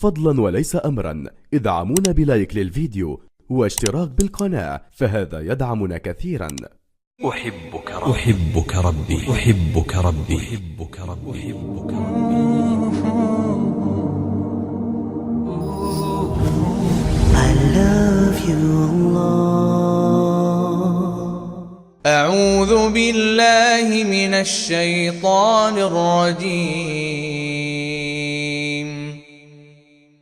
فضلا وليس أمرا ادعمونا بلايك للفيديو واشتراك بالقناة، فهذا يدعمنا كثيرا. أحبك ربي أحبك ربي أحبك ربي أحبك ربي أحبك ربي. I love you Allah. أعوذ بالله من الشيطان الرجيم.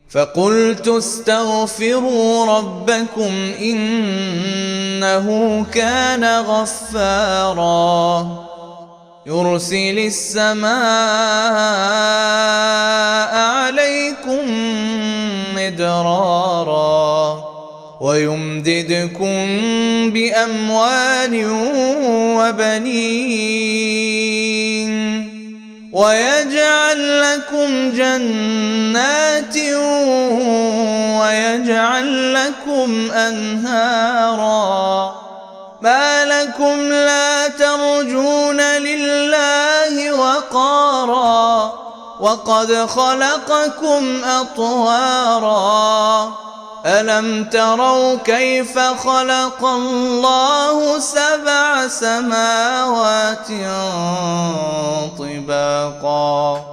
فقلت استغفروا ربكم إنه كان غفارا يرسل السماء عليكم مدرارا ويمددكم بأموال وبنين ويجعل لكم جنات ويجعل لكم أنهارا. ما لكم لا ترجون لله وقارا وقد خلقكم أطوارا. ألم تروا كيف خلق الله 7 سماوات طباقا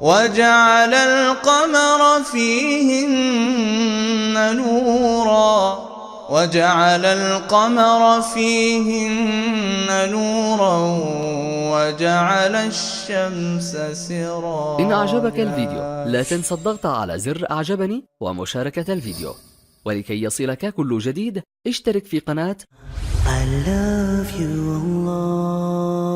وجعل القمر فيهن نورا وجعل الشمس سراجا. إن أعجبك الفيديو لا تنسى الضغط على زر أعجبني ومشاركة الفيديو، ولكي يصلك كل جديد اشترك في قناة I love you Allah.